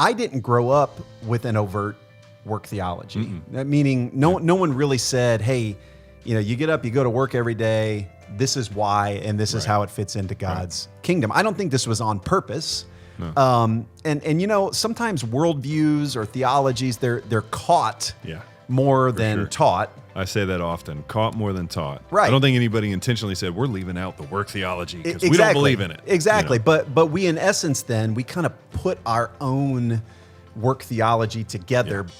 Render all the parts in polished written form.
I didn't grow up with an overt work theology. Meaning no one really said, hey, you get up, you go to work every day, this is why, and this is how it fits into God's kingdom. I don't think this was on purpose. No. And sometimes worldviews or theologies, they're caught more than taught. I say that often, caught more than taught. Right. I don't think anybody intentionally said, we're leaving out the work theology because we don't believe in it. Exactly. But we, in essence, then, we kind of put our own work theology together. Yeah.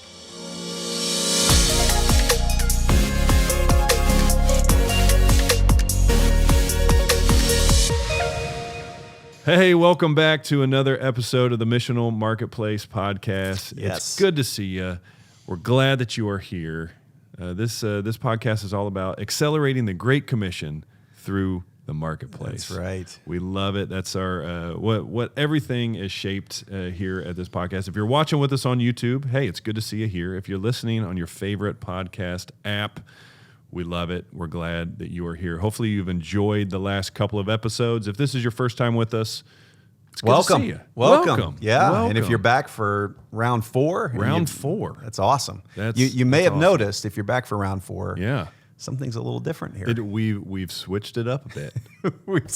Hey, welcome back to another episode of the Missional Marketplace podcast. Yes. It's good to see you. We're glad that you are here. This podcast is all about accelerating the Great Commission through the marketplace. That's right. We love it. That's our what everything is shaped here at this podcast. If you're watching with us on YouTube, hey, it's good to see you here. If you're listening on your favorite podcast app, we love it. We're glad that you are here. Hopefully you've enjoyed the last couple of episodes. If this is your first time with us, it's good to see you. Welcome. Yeah. Welcome. And if you're back for round four. That's awesome. You may have noticed, if you're back for round 4, something's a little different here. We've switched it up a bit. We've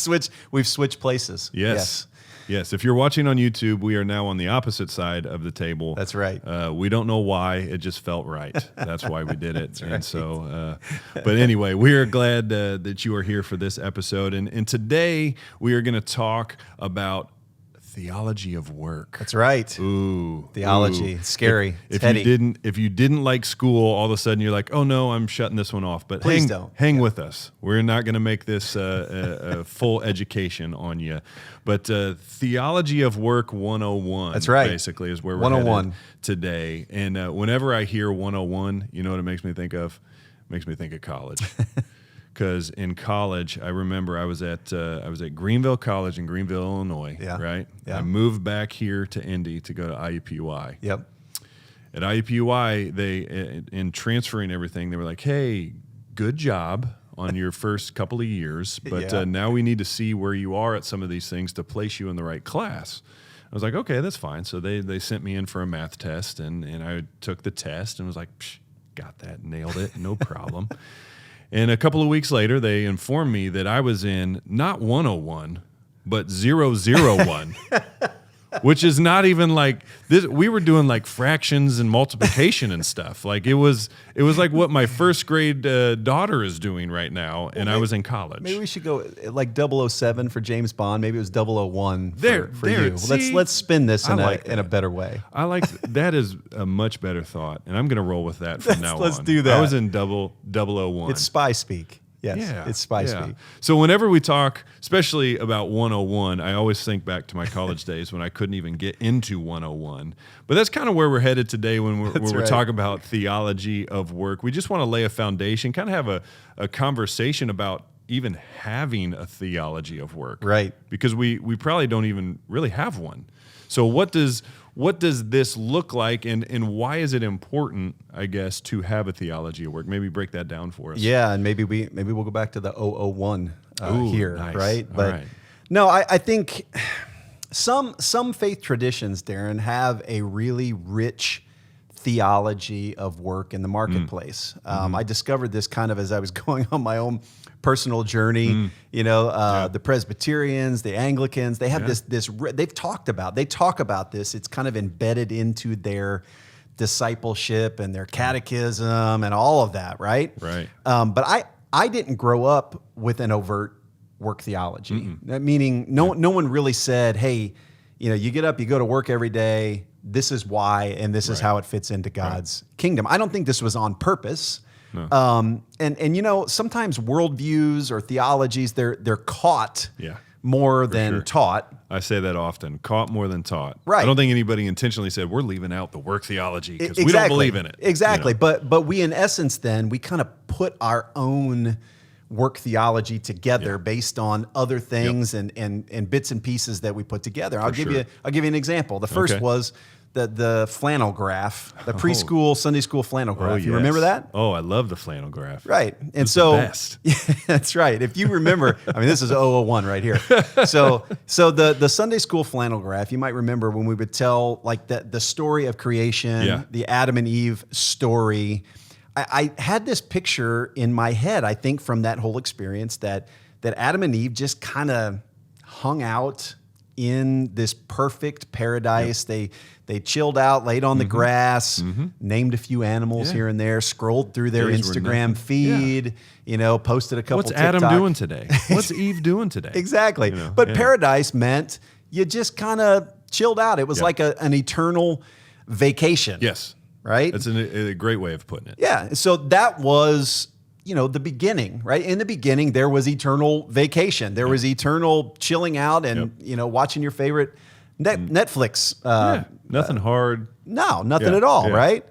switched places. Yes. If you're watching on YouTube, we are now on the opposite side of the table. That's right. We don't know why. It just felt right. That's why we did it. That's right. And so, but anyway, we are glad that you are here for this episode. And today we are going to talk about theology of work. That's right. Ooh, theology. It's scary. If you didn't like school, all of a sudden you're like, oh no, I'm shutting this one off. But please don't. Hang with us. We're not going to make this a full education on you. But theology of work 101. That's right. Basically is where we're 101 headed today. And whenever I hear 101, you know what it makes me think of? It makes me think of college. Because in college, I remember I was at Greenville College in Greenville, Illinois. Yeah. Right. Yeah. I moved back here to Indy to go to IUPUI. Yep. At IUPUI, they in transferring everything, they were like, "Hey, good job on your first couple of years, but now we need to see where you are at some of these things to place you in the right class." I was like, "Okay, that's fine." So they sent me in for a math test, and I took the test and was like, "Got that, nailed it, no problem." And a couple of weeks later, they informed me that I was in not 101, but 001, which is not even like this. We were doing like fractions and multiplication and stuff. Like it was like what my first grade daughter is doing right now, and I was in college. Maybe we should go like 007 for James Bond. Maybe it was 001 for you. Let's spin this in a better way. I like that is a much better thought, and I'm going to roll with that from now on. Let's do that. I was in 001. It's spy speak. Yes, it's spy speak. So whenever we talk, especially about 101, I always think back to my college days when I couldn't even get into 101. But that's kind of where we're headed today when we're talking about theology of work. We just want to lay a foundation, kind of have a conversation about even having a theology of work. Right. Because we probably don't even really have one. So what does this look like, and why is it important, I guess, to have a theology of work? Maybe break that down for us. Yeah, and maybe we'll go back to the 001 here, nice. Right? All But right. no, I think some faith traditions, Darren, have a really rich theology of work in the marketplace. I discovered this kind of as I was going on my own personal journey. The Presbyterians, the Anglicans, they have they talk about this. It's kind of embedded into their discipleship and their catechism and all of that, right? Right. But I didn't grow up with an overt work theology. Meaning no one really said, hey, you get up, you go to work every day, this is why, and this is how it fits into God's kingdom. I don't think this was on purpose. No. And sometimes worldviews or theologies, they're caught more than taught. I say that often, caught more than taught. Right. I don't think anybody intentionally said, we're leaving out the work theology because we don't believe in it. Exactly. But we, in essence, then, we kind of put our own work theology together based on other things and bits and pieces that we put together. I'll give you an example. The first was the flannel graph, the preschool Sunday school flannel graph. You yes. remember that? Oh, I love the flannel graph. Right. And It's so the best. Yeah, that's right. If you remember, I mean, this is 001 right here. So the Sunday school flannel graph, you might remember when we would tell like the story of creation, the Adam and Eve story. I had this picture in my head, I think, from that whole experience that Adam and Eve just kind of hung out in this perfect paradise. They chilled out, laid on the grass, named a few animals here and there, scrolled through their Instagram feed, posted a couple What's TikTok. Adam doing today? What's Eve doing today? Exactly. But paradise meant you just kind of chilled out. It was like an eternal vacation. Yes. Right? That's a great way of putting it. Yeah. So that was, the beginning, right? In the beginning, there was eternal vacation. There was eternal chilling out and, watching your favorite Netflix. Nothing hard. No, nothing at all, right?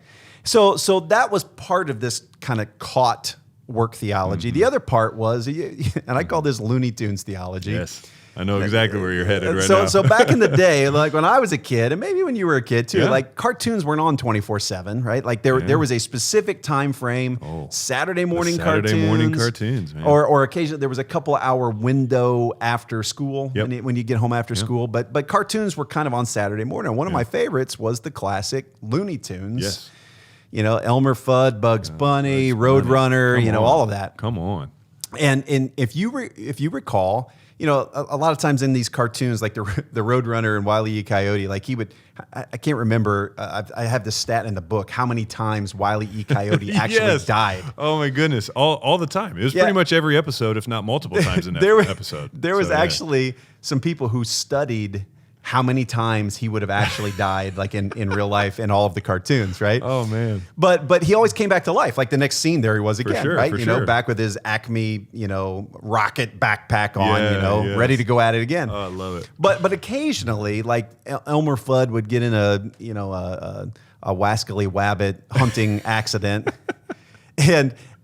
So that was part of this kind of caught work theology. The other part was, and I call this Looney Tunes theology. Yes. I know exactly where you're headed right now. So back in the day, like when I was a kid, and maybe when you were a kid too, like cartoons weren't on 24/7, right? Like there was a specific time frame, Saturday morning cartoons, man. Or occasionally there was a couple hour window after school when you get home after school. But cartoons were kind of on Saturday morning. One of my favorites was the classic Looney Tunes. Yes. Elmer Fudd, Bugs Bunny, Roadrunner, all of that. Come on. And if you recall, a lot of times in these cartoons, like the Roadrunner and Wile E. Coyote, like he would, I can't remember, I have this stat in the book, how many times Wile E. Coyote actually died. Oh my goodness, all the time. It was pretty much every episode, if not multiple times in that episode. There was actually some people who studied how many times he would have actually died, like in real life in all of the cartoons, right? Oh man! But he always came back to life. Like the next scene, there he was again, right? Back with his Acme, rocket backpack on, ready to go at it again. Oh, I love it. But occasionally, like Elmer Fudd would get in a wascally wabbit hunting accident,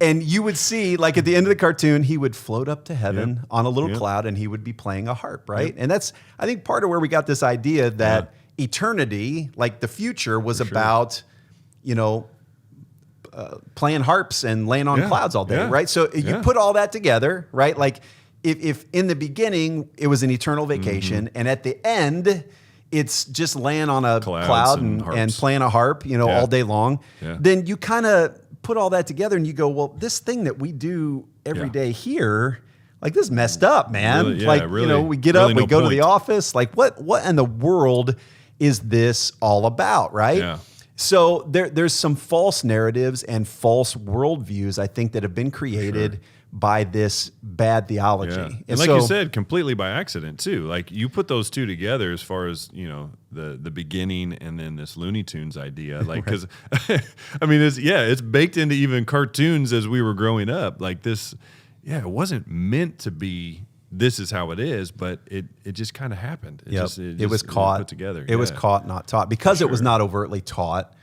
and you would see, like at the end of the cartoon, he would float up to heaven on a little cloud and he would be playing a harp, right? And that's, I think, part of where we got this idea that eternity, like the future, was about, playing harps and laying on clouds all day, right? So you put all that together, right? Like if in the beginning it was an eternal vacation and at the end it's just laying on a cloud and playing a harp, all day long, then you kind of put all that together and you go, well, this thing that we do every day here, like this is messed up, man. We get up, we go to the office. Like what in the world is this all about, right? Yeah. So there's some false narratives and false worldviews, I think, that have been created by this bad theology. Yeah. And like you said, completely by accident too. Like you put those two together as far as, the beginning and then this Looney Tunes idea. Like, because I mean, it's baked into even cartoons as we were growing up. Like this, it wasn't meant to be, this is how it is, but it just kind of happened. It was caught, put together. It was caught, not taught. Because it was not overtly taught,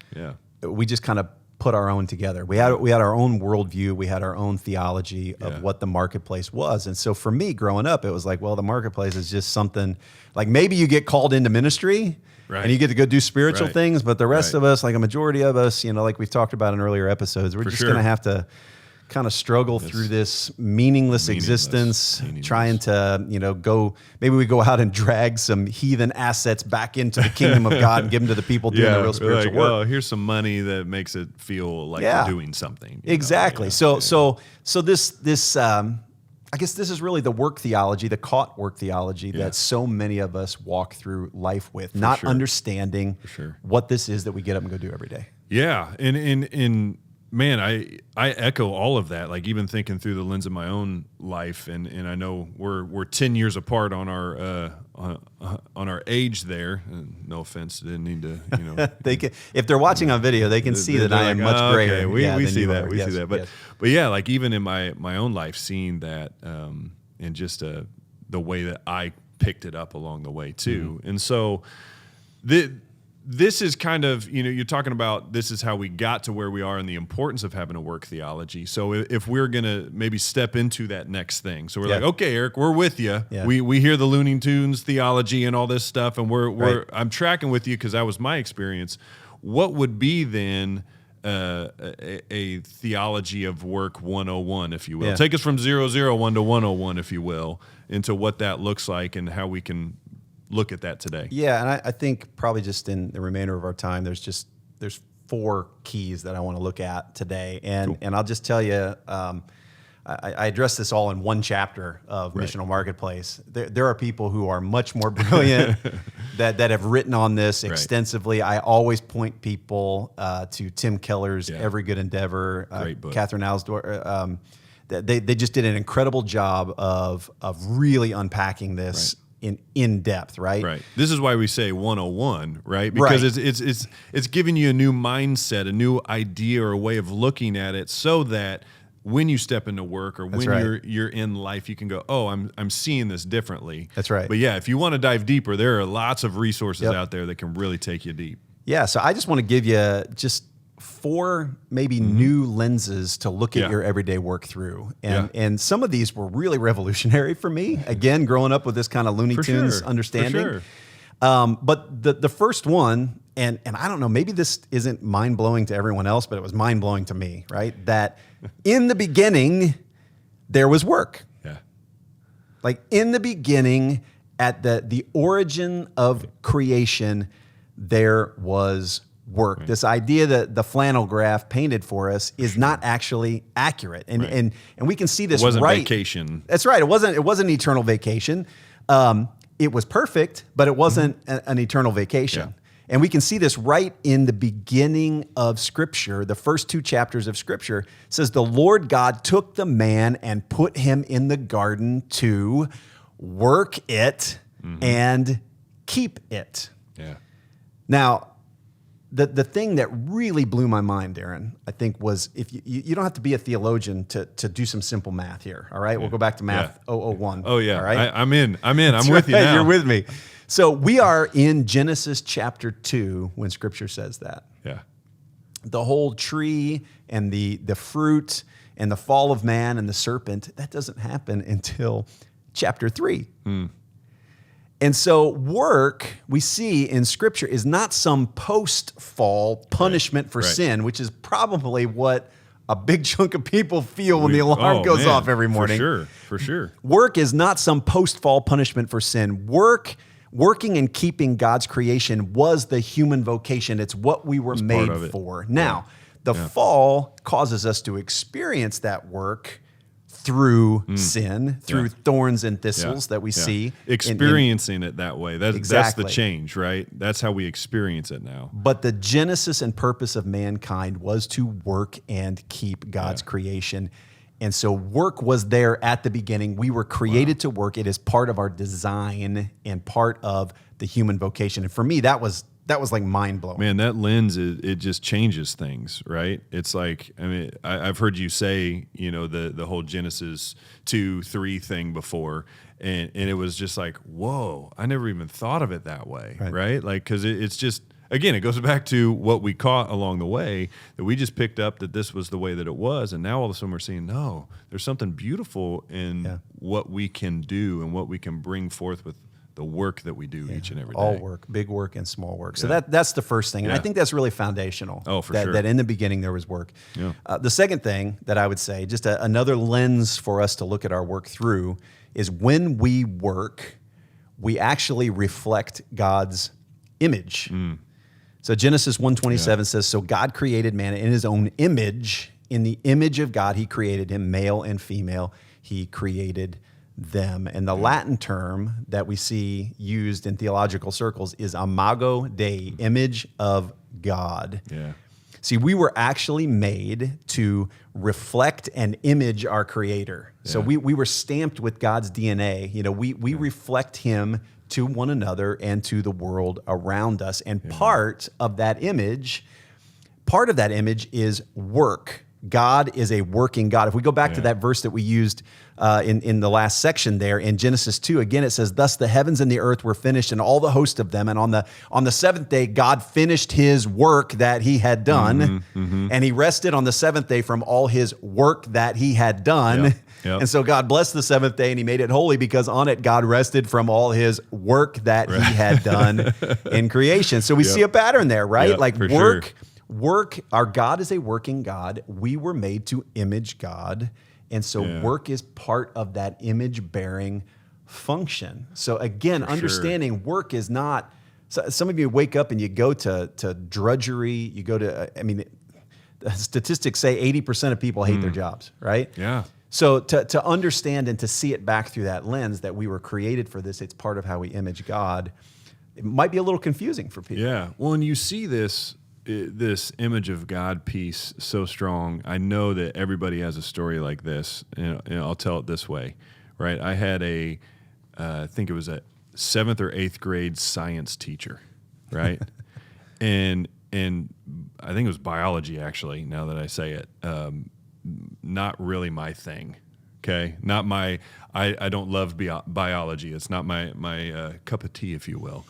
we just kind of put our own together. We had our own worldview. We had our own theology of what the marketplace was. And so for me growing up, it was like, well, the marketplace is just something like maybe you get called into ministry and you get to go do spiritual things, but the rest of us, like a majority of us, like we've talked about in earlier episodes, we're just going to have to kind of struggle through this meaningless existence, trying to, maybe we go out and drag some heathen assets back into the kingdom of God and give them to the people doing the real spiritual work. Oh, here's some money that makes it feel like we're doing something. Exactly. So this, I guess this is really the work theology, the caught work theology that so many of us walk through life with, not understanding what this is that we get up and go do every day. Yeah. And man, I echo all of that. Like even thinking through the lens of my own life, and I know we're 10 years apart on our age there. And no offense, didn't need to. They can, if they're watching on video, they can see that I am much greater. Okay, we see that. We see that. But yeah, like even in my own life, seeing that, and just the way that I picked it up along the way too, and so this is kind of, you're talking about this is how we got to where we are and the importance of having a work theology. So if we're going to maybe step into that next thing. So we're like, okay, Eric, we're with you. Yeah. We hear the Looney Tunes theology and all this stuff, and Right. I'm tracking with you because that was my experience. What would be then a theology of work 101, if you will? Yeah. Take us from 001 to 101, if you will, into what that looks like and how we can look at that today. Yeah, and I think probably just in the remainder of our time, there's 4 keys that I want to look at today, and I'll just tell you, I address this all in one chapter of Missional Marketplace. There are people who are much more brilliant that have written on this extensively. I always point people to Tim Keller's Every Good Endeavor, Great book. Catherine Alsdorf. They just did an incredible job of really unpacking this. In depth, right? Right. This is why we say 101, right? Because it's giving you a new mindset, a new idea or a way of looking at it, so that when you step into work or when you're in life, you can go, oh, I'm seeing this differently. That's right. But yeah, if you want to dive deeper, there are lots of resources out there that can really take you deep. Yeah. So I just want to give you just 4 maybe new lenses to look at your everyday work through. And some of these were really revolutionary for me. Again, growing up with this kind of Looney Tunes understanding. For sure. But the first one, and I don't know, maybe this isn't mind-blowing to everyone else, but it was mind-blowing to me, right? That in the beginning, there was work. Yeah. Like in the beginning, at the origin of creation, there was work. Right. This idea that the flannel graph painted for us is not actually accurate, and we can see this. It wasn't vacation. That's right. It wasn't an eternal vacation. It was perfect, but it wasn't an eternal vacation. Yeah. And we can see this right in the beginning of Scripture. The first 2 chapters of Scripture says the Lord God took the man and put him in the garden to work it and keep it. Yeah. Now, the thing that really blew my mind, Darren, I think was, if you don't have to be a theologian to do some simple math here. All right, we'll go back to math 001. Oh yeah, all right? I'm in. I'm with you now. You're with me. So we are in Genesis chapter 2 when Scripture says that. Yeah. The whole tree and the fruit and the fall of man and the serpent, that doesn't happen until chapter 3. And so work, we see in Scripture, is not some post-fall punishment for sin, which is probably what a big chunk of people feel when the alarm goes off every morning. For sure. Work is not some post-fall punishment for sin. Working and keeping God's creation was the human vocation. It's what we were made for. Now, the fall causes us to experience that work through sin, through thorns and thistles that we see. Experiencing it that way. That's the change, right? That's how we experience it now. But the genesis and purpose of mankind was to work and keep God's creation. And so work was there at the beginning. We were created to work. It is part of our design and part of the human vocation. And for me, that was like mind-blowing. Man, that lens, it just changes things, right? It's like, I mean, I've heard you say, the whole Genesis 2-3 thing before, and it was just like, whoa, I never even thought of it that way, right? Like, because it's just, again, it goes back to what we caught along the way, that we just picked up that this was the way that it was, and now all of a sudden we're seeing, no, there's something beautiful in what we can do and what we can bring forth with the work that we do each and every day. All work, big work and small work. So that's the first thing. And I think that's really foundational. Oh, for sure. That in the beginning there was work. Yeah. The second thing that I would say, just another lens for us to look at our work through, is when we work, we actually reflect God's image. So Genesis 1:27 says, so God created man in his own image. In the image of God, he created him, male and female, he created them. And the Latin term that we see used in theological circles is imago Dei, image of God. Yeah. See, we were actually made to reflect and image our Creator. Yeah. So we were stamped with God's DNA. We reflect him to one another and to the world around us. And part of that image is work. God is a working God. If we go back to that verse that we used in the last section there in Genesis 2, again, it says, thus the heavens and the earth were finished and all the host of them. And on the seventh day, God finished his work that he had done. And he rested on the seventh day from all his work that he had done. Yep. And so God blessed the seventh day and he made it holy because on it God rested from all his work that he had done in creation. So we see a pattern there, right? Yep, like for work, our God is a working God. We were made to image God. And so work is part of that image-bearing function. So again, understanding work is not, so some of you wake up and you go to drudgery, you go to, statistics say 80% of people hate their jobs, right? Yeah. So to understand and to see it back through that lens that we were created for this, it's part of how we image God, it might be a little confusing for people. Yeah. Well, and you see this image of God piece so strong. I know that everybody has a story like this, and I'll tell it this way, right? I had I think it was a 7th or 8th grade science teacher, right? and I think it was biology, actually, now that I say it. Not really my thing. Okay, not my. I don't love biology. It's not my cup of tea, if you will.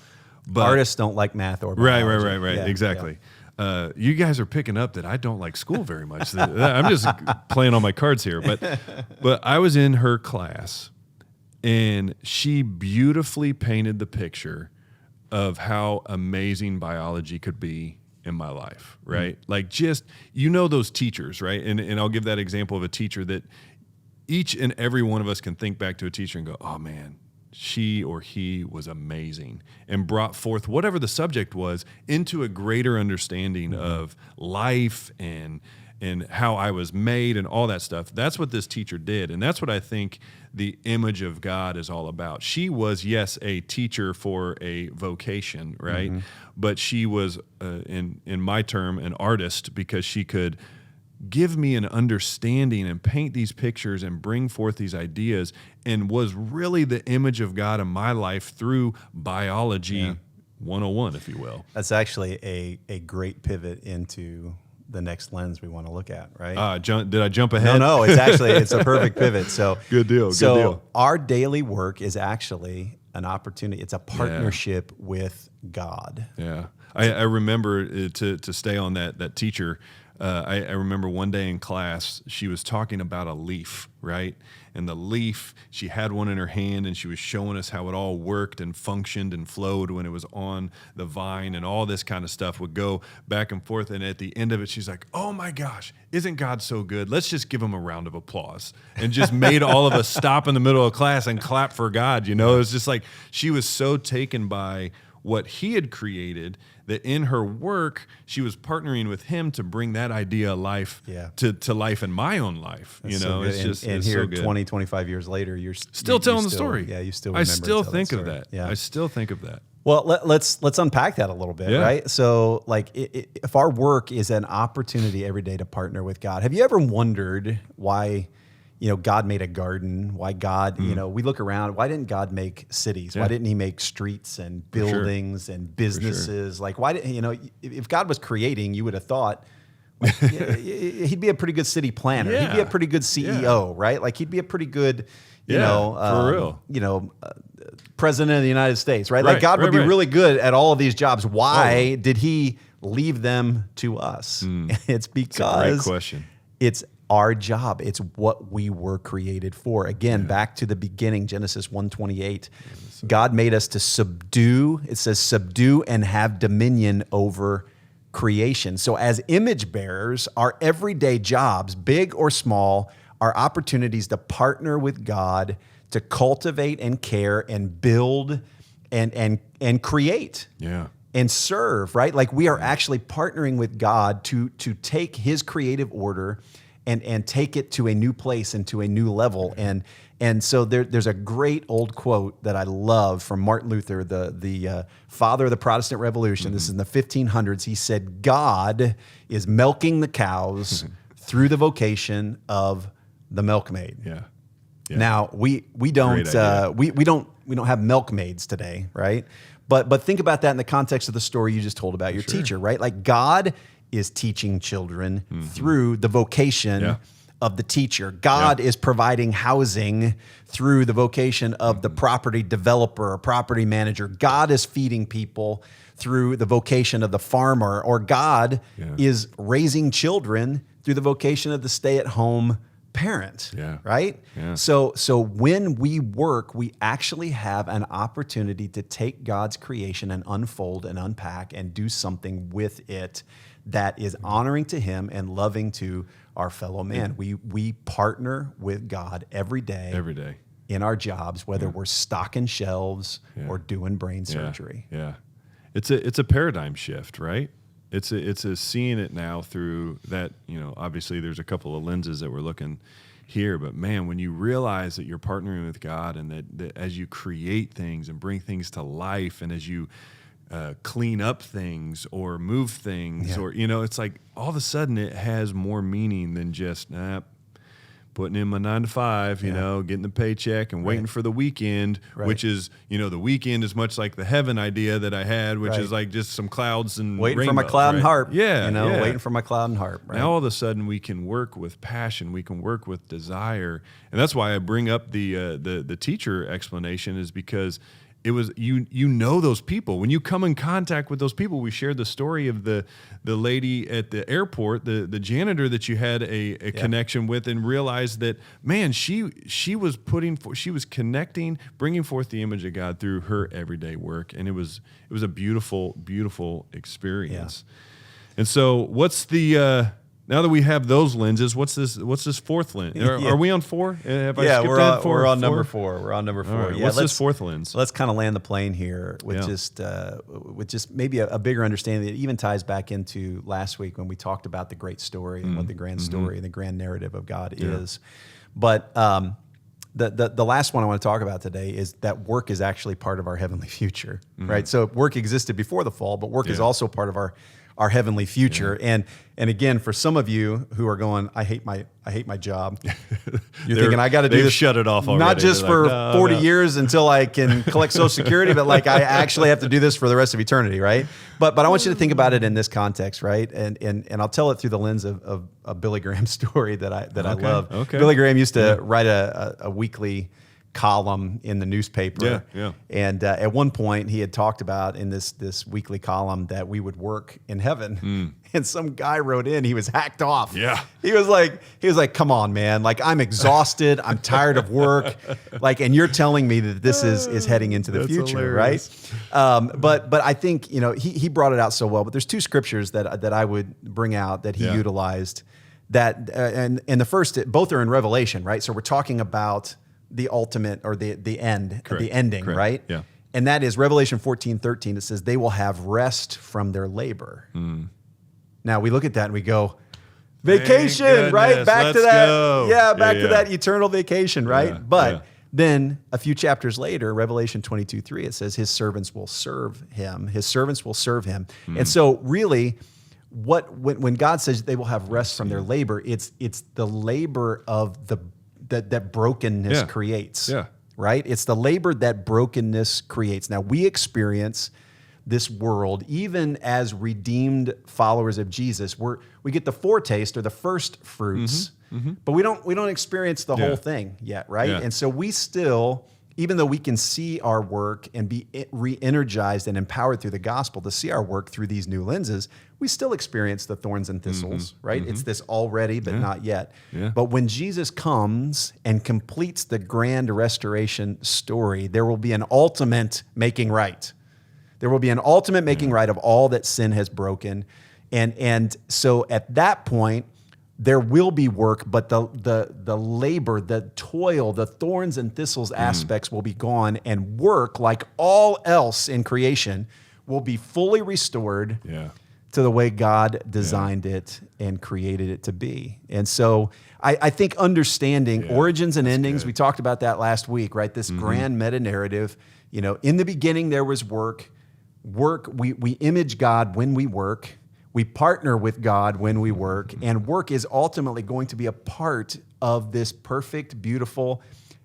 But artists don't like math or biology. Right. Yeah, exactly. Yeah. You guys are picking up that I don't like school very much. I'm just playing on my cards here. But I was in her class, and she beautifully painted the picture of how amazing biology could be in my life, right? Like just, those teachers, right? And I'll give that example of a teacher that each and every one of us can think back to a teacher and go, oh man, she or he was amazing, and brought forth whatever the subject was into a greater understanding of life and how I was made and all that stuff. That's what this teacher did. And that's what I think the image of God is all about. She was, yes, a teacher for a vocation, right? But she was, in my term, an artist, because she could give me an understanding and paint these pictures and bring forth these ideas, and was really the image of God in my life through biology 101, if you will. That's actually a great pivot into the next lens we want to look at, right? Did I jump ahead? No, it's a perfect pivot. So good deal. Our daily work is actually an opportunity. It's a partnership with God. Yeah. I remember to stay on that teacher. I remember one day in class, she was talking about a leaf, right? And the leaf, she had one in her hand, and she was showing us how it all worked and functioned and flowed when it was on the vine, and all this kind of stuff would go back and forth. And at the end of it, she's like, oh my gosh, isn't God so good? Let's just give him a round of applause. And just made all of us stop in the middle of class and clap for God. It was just like she was so taken by what he had created that in her work, she was partnering with him to bring that idea of life to life in my own life. That's so it's just and it's here so good. 20, 25 years later, you're still telling the story. Yeah, you still remember. I still think of that. Yeah. I still think of that. Well, let's unpack that a little bit, right? So, like, if our work is an opportunity every day to partner with God, have you ever wondered why, God made a garden? Why God, we look around. Why didn't God make cities? Why didn't He make streets and buildings and businesses? Like, why did if God was creating, you would have thought, he'd be a pretty good city planner. Yeah. He'd be a pretty good CEO, right? Like, he'd be a pretty good, for real. President of the United States, right? Like God would be really good at all of these jobs. Why did He leave them to us? It's because That's a great question. It's our job. It's what we were created for. Again, back to the beginning, Genesis 1:28. God made us to subdue. It says subdue and have dominion over creation. So as image bearers, our everyday jobs, big or small, are opportunities to partner with God to cultivate and care and build and create. Yeah. And serve, right? Like we are actually partnering with God to take His creative order and take it to a new place and to a new level. And so there's a great old quote that I love from Martin Luther, the father of the Protestant Revolution. This is in the 1500s. He said, "God is milking the cows through the vocation of the milkmaid." Yeah. Now we don't have milkmaids today, right? But think about that in the context of the story you just told about your teacher, right? Like God is teaching children through the vocation of the teacher. God is providing housing through the vocation of the property developer or property manager. God is feeding people through the vocation of the farmer, or God is raising children through the vocation of the stay-at-home parent, right? Yeah. So when we work, we actually have an opportunity to take God's creation and unfold and unpack and do something with it that is honoring to Him and loving to our fellow man. We partner with God every day in our jobs, whether we're stocking shelves or doing brain surgery. Yeah. It's a paradigm shift, right? It's a seeing it now through that, obviously there's a couple of lenses that we're looking here, but man, when you realize that you're partnering with God and that as you create things and bring things to life, and as you clean up things or move things, or, it's like all of a sudden it has more meaning than just putting in my 9 to 5, getting the paycheck and waiting for the weekend, which is, the weekend is much like the heaven idea that I had, which is like just some clouds and waiting rainbows, for my cloud and harp. Yeah, waiting for my cloud and harp. Right? Now all of a sudden we can work with passion, we can work with desire, and that's why I bring up the teacher explanation, is because it was those people. When you come in contact with those people, we shared the story of the lady at the airport, the janitor that you had a connection with, and realized that, man, she was connecting, bringing forth the image of God through her everyday work, and it was a beautiful, beautiful experience. And so, what's the now that we have those lenses, what's this fourth lens? Are we on 4? Have I skipped ahead? We're on number 4. We're on number 4. Right, what's this fourth lens? Let's kind of land the plane here with just maybe a bigger understanding that even ties back into last week when we talked about the great story and what the grand story and the grand narrative of God is. But the last one I want to talk about today is that work is actually part of our heavenly future, right? So work existed before the fall, but work is also part of our heavenly future. And again, for some of you who are going, I hate my job. You're thinking, I got to do this. Shut it off already. Not just for 40 years until I can collect Social Security, but like I actually have to do this for the rest of eternity, right? But I want you to think about it in this context, right? And I'll tell it through the lens of a Billy Graham story that I love. Okay. Billy Graham used to write a weekly column in the newspaper. And at one point he had talked about in this weekly column that we would work in heaven. And some guy wrote in, he was hacked off. He was like, come on, man. Like, I'm exhausted. I'm tired of work. Like, and you're telling me that this is heading into the future, hilarious. right? But I think, he brought it out so well, but there's 2 scriptures that I would bring out that he utilized that, and the first, both are in Revelation, right? So we're talking about the ultimate, or the end, the ending, right? Yeah. And that is Revelation 14:13. It says they will have rest from their labor. Now we look at that and we go, vacation, right? Back to that. Go. Back to that eternal vacation, right? But then a few chapters later, Revelation 22:3, it says his servants will serve him. His servants will serve him. And so really, when God says they will have rest from their labor, it's the labor of that brokenness creates, right? It's the labor that brokenness creates. Now, we experience this world, even as redeemed followers of Jesus, we get the foretaste or the first fruits, but we don't experience the whole thing yet, right? And so we still, even though we can see our work and be re-energized and empowered through the gospel to see our work through these new lenses, we still experience the thorns and thistles, right? It's this already, but not yet. But when Jesus comes and completes the grand restoration story, there will be an ultimate making right. There will be an ultimate making right of all that sin has broken. And so at that point, there will be work, but the labor, the toil, the thorns and thistles aspects will be gone, and work, like all else in creation, will be fully restored to the way God designed it and created it to be. And so I think understanding origins and endings, we talked about that last week, right? This grand meta-narrative, in the beginning there was work. We image God when we work. We partner with God when we work, and work is ultimately going to be a part of this perfect, beautiful,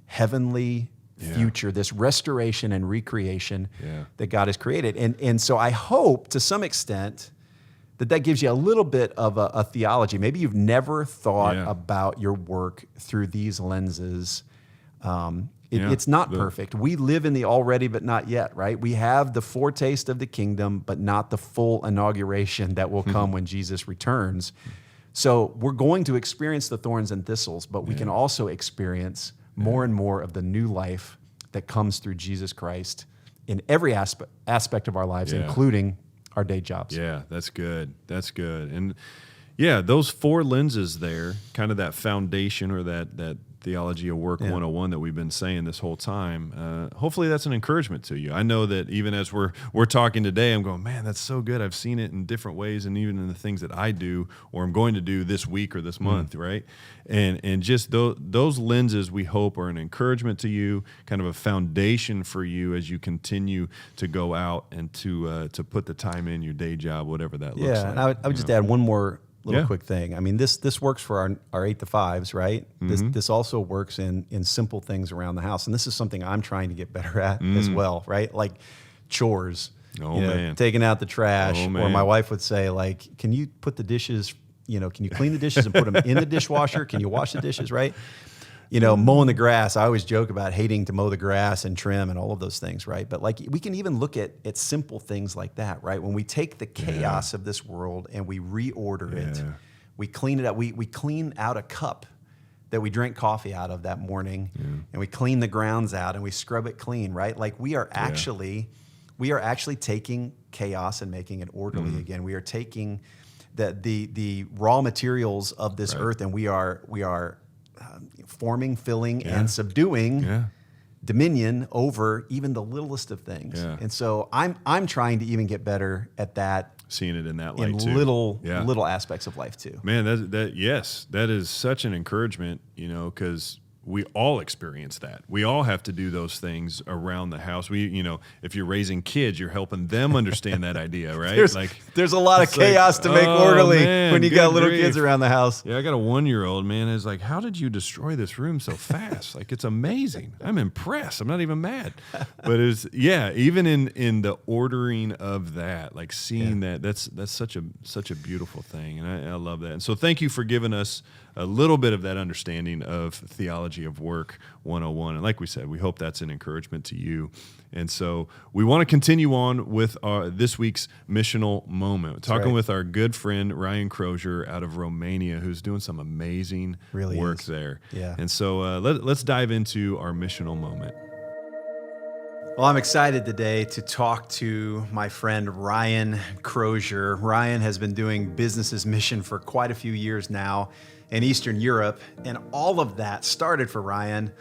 heavenly future, this restoration and recreation that God has created. And so I hope to some extent that gives you a little bit of a theology. Maybe you've never thought Yeah. about your work through these lenses. It's not perfect. We live in the already but not yet, right? We have the foretaste of the kingdom, but not the full inauguration that will come when Jesus returns. So we're going to experience the thorns and thistles, but we can also experience more and more of the new life that comes through Jesus Christ in every aspect of our lives, including our day jobs. Yeah, that's good. That's good. And yeah, those 4 lenses there, kind of that foundation or that Theology of Work 101 that we've been saying this whole time. Hopefully that's an encouragement to you. I know that even as we're talking today, I'm going, man, that's so good. I've seen it in different ways, and even in the things that I do or I'm going to do this week or this month, right? And just those lenses, we hope, are an encouragement to you, kind of a foundation for you as you continue to go out and to put the time in your day job, whatever that looks like. Yeah, and I would just add one more little quick thing. I mean, this works for our 8 to 5s, right? This also works in simple things around the house, and this is something I'm trying to get better at as well, right? Like chores, taking out the trash, or my wife would say, like, can you put the dishes, can you clean the dishes and put them in the dishwasher? Can you wash the dishes, right? Mowing the grass. I always joke about hating to mow the grass and trim and all of those things, right? But like we can even look at simple things like that, right? When we take the chaos of this world and we reorder it, we clean it up. We clean out a cup that we drank coffee out of that morning, and we clean the grounds out and we scrub it clean, right? Like we are actually taking chaos and making it orderly again. We are taking the raw materials of this earth, and we are forming, filling, and subduing dominion over even the littlest of things. And so I'm trying to even get better at that. Seeing it in that light in too. little aspects of life too. Man, that is such an encouragement, because we all experience that. We all have to do those things around the house. If you're raising kids, you're helping them understand that idea, right? There's a lot of chaos to make orderly when you got little kids around the house. Yeah, I got a 1-year-old, man, is like, how did you destroy this room so fast? Like, it's amazing. I'm impressed. I'm not even mad. But even in the ordering of that, like seeing that's such a beautiful thing. And I love that. And so thank you for giving us a little bit of that understanding of Theology of Work 101. And like we said, we hope that's an encouragement to you. And so we want to continue on with this week's missional moment. Talking with our good friend Ryan Crozier out of Romania, who's doing some amazing work there. Yeah. And so let's dive into our missional moment. Well, I'm excited today to talk to my friend Ryan Crozier. Ryan has been doing business as mission for quite a few years now in Eastern Europe, and all of that started for Ryan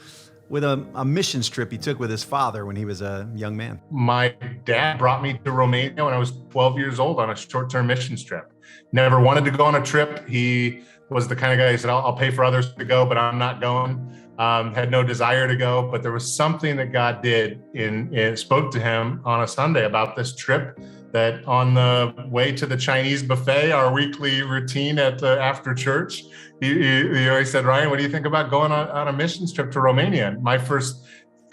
with a missions trip he took with his father when he was a young man. My dad brought me to Romania when I was 12 years old on a short-term missions trip. Never wanted to go on a trip. He was the kind of guy who said, I'll pay for others to go, but I'm not going. Had no desire to go, but there was something that God did and spoke to him on a Sunday about this trip, that on the way to the Chinese buffet, our weekly routine after church, he always said, Ryan, what do you think about going on a missions trip to Romania? And my first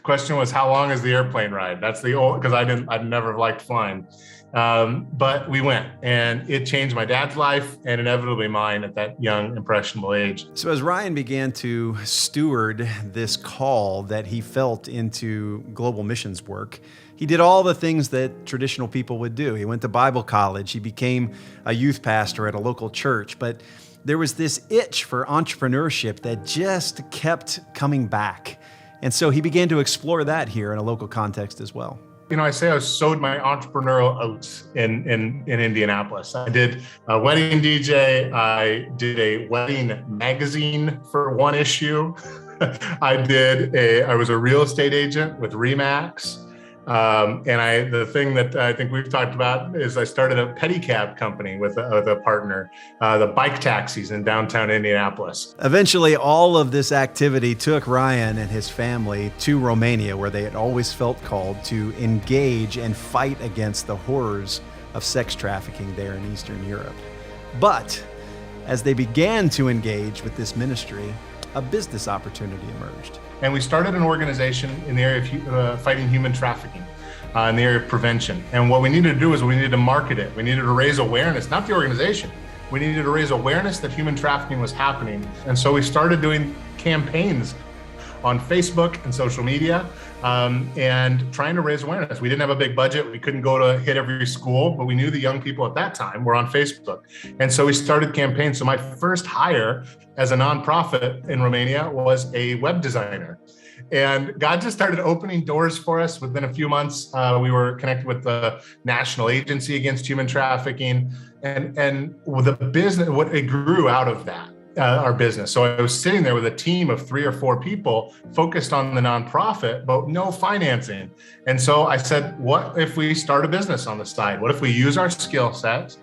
question was, how long is the airplane ride? That's because I'd never liked flying. But we went, and it changed my dad's life and inevitably mine at that young, impressionable age. So as Ryan began to steward this call that he felt into global missions work, he did all the things that traditional people would do. He went to Bible college. He became a youth pastor at a local church. But there was this itch for entrepreneurship that just kept coming back. And so he began to explore that here in a local context as well. I say I sowed my entrepreneurial oats in Indianapolis. I did a wedding DJ. I did a wedding magazine for one issue. I was a real estate agent with Remax. And the thing that I think we've talked about is I started a pedicab company with a partner, the bike taxis in downtown Indianapolis. Eventually, all of this activity took Ryan and his family to Romania, where they had always felt called to engage and fight against the horrors of sex trafficking there in Eastern Europe. But as they began to engage with this ministry, a business opportunity emerged. And we started an organization in the area of fighting human trafficking. in the area of prevention. And what we needed to do is we needed to market it. We needed to raise awareness, not the organization. We needed to raise awareness that human trafficking was happening. And so we started doing campaigns on Facebook and social media, and trying to raise awareness. We didn't have a big budget. We couldn't go to hit every school, but we knew the young people at that time were on Facebook. And so we started campaigns. So my first hire as a nonprofit in Romania was a web designer. And God just started opening doors for us. Within a few months, we were connected with the National Agency Against Human Trafficking, and with the business, what it grew out of that. Our business. So I was sitting there with a team of 3 or 4 people focused on the nonprofit, but no financing. And so I said, what if we start a business on the side? What if we use our skill sets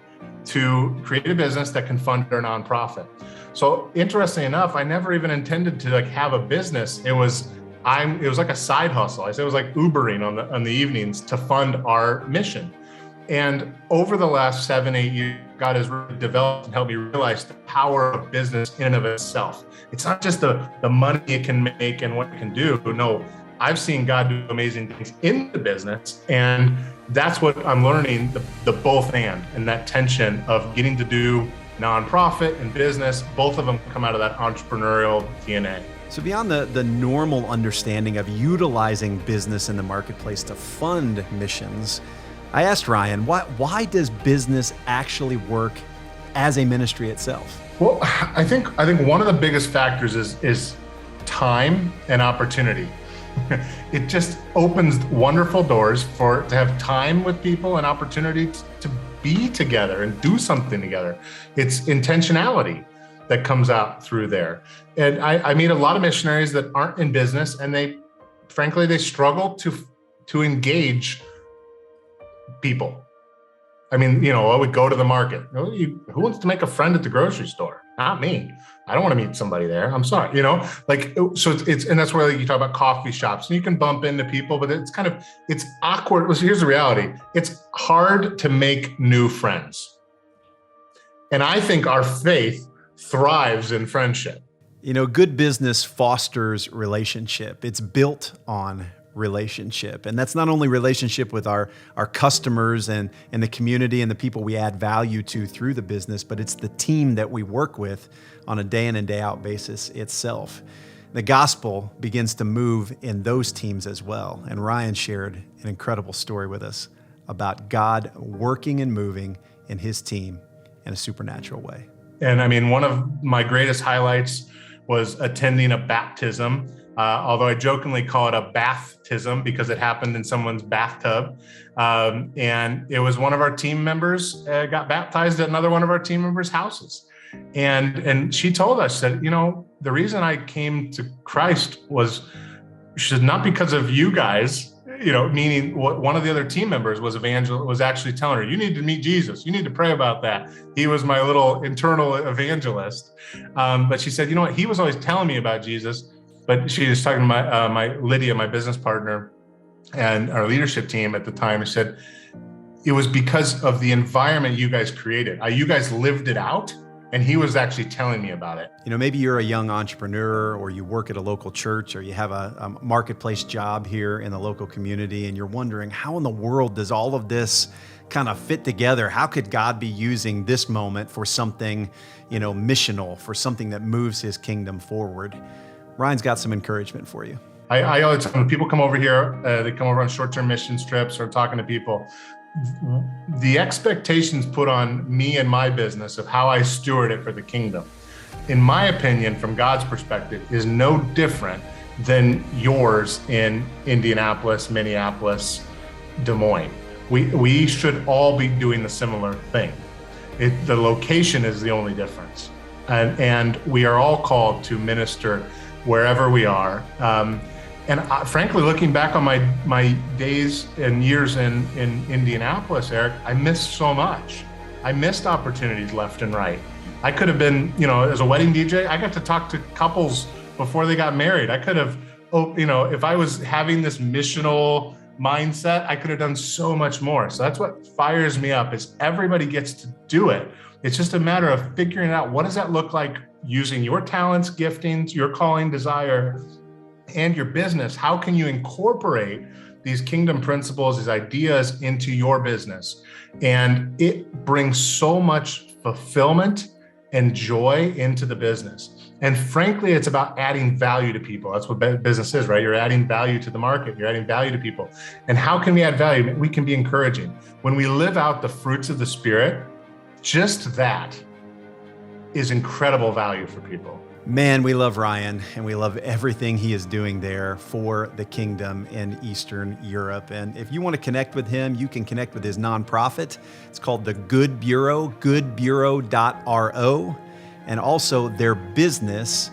to create a business that can fund our nonprofit? So interestingly enough, I never even intended to have a business. It was like a side hustle. I said it was like Ubering on the evenings to fund our mission. And over the last 7-8 years, God has really developed and helped me realize the power of business in and of itself. It's not just the money it can make and what it can do. No, I've seen God do amazing things in the business. And that's what I'm learning, the both and that tension of getting to do nonprofit and business. Both of them come out of that entrepreneurial DNA. So beyond the normal understanding of utilizing business in the marketplace to fund missions, I asked Ryan, why does business actually work as a ministry itself? Well, I think one of the biggest factors is time and opportunity. It just opens wonderful doors to have time with people and opportunity to be together and do something together. It's intentionality that comes out through there. And I meet a lot of missionaries that aren't in business, and they struggle to engage people. I mean, I would go to the market. Who wants to make a friend at the grocery store? Not me. I don't want to meet somebody there. I'm sorry. So it's and that's where you talk about coffee shops, and you can bump into people, but it's awkward. Here's the reality. It's hard to make new friends. And I think our faith thrives in friendship. Good business fosters relationship. It's built on relationship. And that's not only relationship with our customers and the community and the people we add value to through the business, but it's the team that we work with on a day in and day out basis itself. The gospel begins to move in those teams as well. And Ryan shared an incredible story with us about God working and moving in his team in a supernatural way. And I mean, one of my greatest highlights was attending a baptism. Although I jokingly call it a baptism because it happened in someone's bathtub. And it was one of our team members got baptized at another one of our team members' houses. And she told us that, the reason I came to Christ was not because of you guys, meaning what one of the other team members was actually telling her, you need to meet Jesus. You need to pray about that. He was my little internal evangelist. But she said, what? He was always telling me about Jesus. But she was talking to my Lydia, my business partner, and our leadership team at the time, and said, it was because of the environment you guys created. You guys lived it out, and he was actually telling me about it. Maybe you're a young entrepreneur, or you work at a local church, or you have a marketplace job here in the local community, and you're wondering, how in the world does all of this kind of fit together? How could God be using this moment for something, missional, for something that moves his kingdom forward? Ryan's got some encouragement for you. I always, when people come over here, they come over on short-term mission trips or talking to people, the expectations put on me and my business of how I steward it for the kingdom, in my opinion, from God's perspective, is no different than yours in Indianapolis, Minneapolis, Des Moines. We should all be doing the similar thing. The location is the only difference. And we are all called to minister wherever we are. Frankly, looking back on my days and years in Indianapolis, Eric, I missed so much. I missed opportunities left and right. I could have been, as a wedding DJ, I got to talk to couples before they got married. I could have, if I was having this missional mindset, I could have done so much more. So that's what fires me up, is everybody gets to do it. It's just a matter of figuring out, what does that look like using your talents, giftings, your calling, desire, and your business? How can you incorporate these kingdom principles, these ideas into your business. And it brings so much fulfillment and joy into the business. And frankly, it's about adding value to people. That's what business is, right? You're adding value to the market. You're adding value to people. And how can we add value? We can be encouraging. When we live out the fruits of the Spirit, just that is incredible value for people. Man, we love Ryan, and we love everything he is doing there for the kingdom in Eastern Europe. And if you want to connect with him, you can connect with his nonprofit. It's called the Good Bureau, goodbureau.ro. And also their business,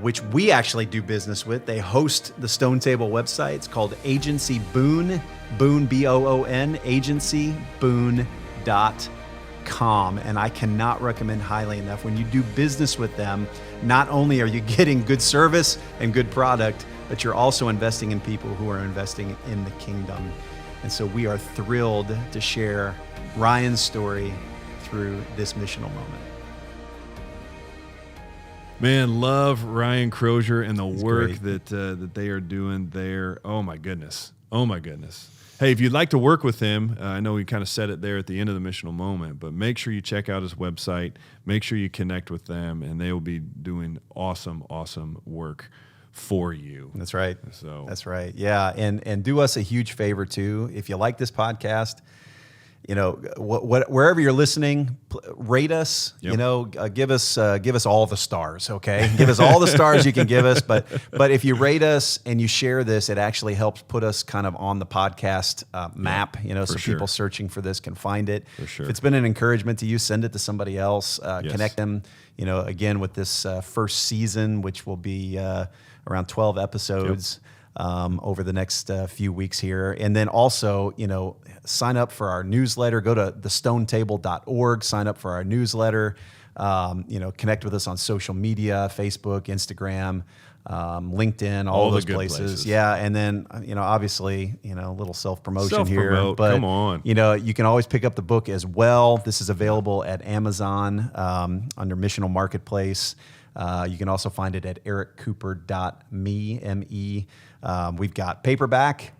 which we actually do business with. They host the Stone Table website. It's called Agency Boon, Boon, B-O-O-N, agencyboon.com. And I cannot recommend highly enough. When you do business with them, not only are you getting good service and good product, but you're also investing in people who are investing in the kingdom. And so we are thrilled to share Ryan's story through this missional moment. Man, love Ryan Crozier and the He's work great. that they are doing there. Oh my goodness. Hey, if you'd like to work with him, I know we kind of said it there at the end of the missional moment, but make sure you check out his website. Make sure you connect with them, and they will be doing awesome work for you. That's right. So That's right. Yeah, and do us a huge favor too. If you like this podcast, you know, wherever you're listening, rate us. Yep. You know, give us all the stars. Okay, give us all the stars you can give us. But if you rate us and you share this, it actually helps put us kind of on the podcast map. You know, so sure. people searching for this can find it. For sure. If it's been an encouragement to you, send it to somebody else. Yes. Connect them. You know, again with this first season, which will be around 12 episodes. Over the next few weeks here. And then also, you know, sign up for our newsletter. Go to thestonetable.org, sign up for our newsletter. You know, connect with us on social media, Facebook, Instagram, LinkedIn, all the those good places. places. Yeah. And then, you know, obviously, you know, a little self-promotion here. Self-promote, But, come on. you know, you can always pick up the book as well. This is available at Amazon under Missional Marketplace. You can also find it at ericcooper.me, M-E. We've got paperback.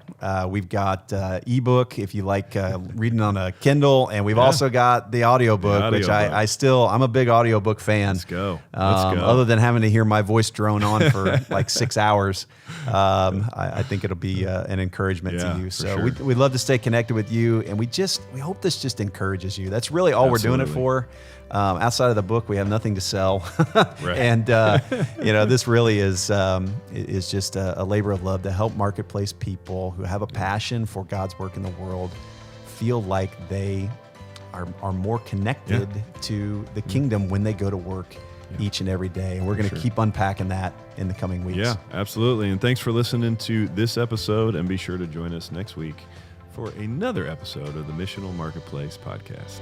We've got ebook if you like reading on a Kindle. And we've also got the audiobook, which I'm a big audiobook fan. Let's go. Other than having to hear my voice drone on for like 6 hours, I think it'll be an encouragement to you. So sure. we'd love to stay connected with you. And we hope this just encourges you. That's really all we're doing it for. Outside of the book, we have nothing to sell. Right. And, you know, this really is just a labor of love to help marketplace people who have a passion for God's work in the world feel like they are more connected to the kingdom when they go to work each and every day. And we're going to keep unpacking that in the coming weeks. Yeah, absolutely. And thanks for listening to this episode, and be sure to join us next week for another episode of the Missional Marketplace podcast.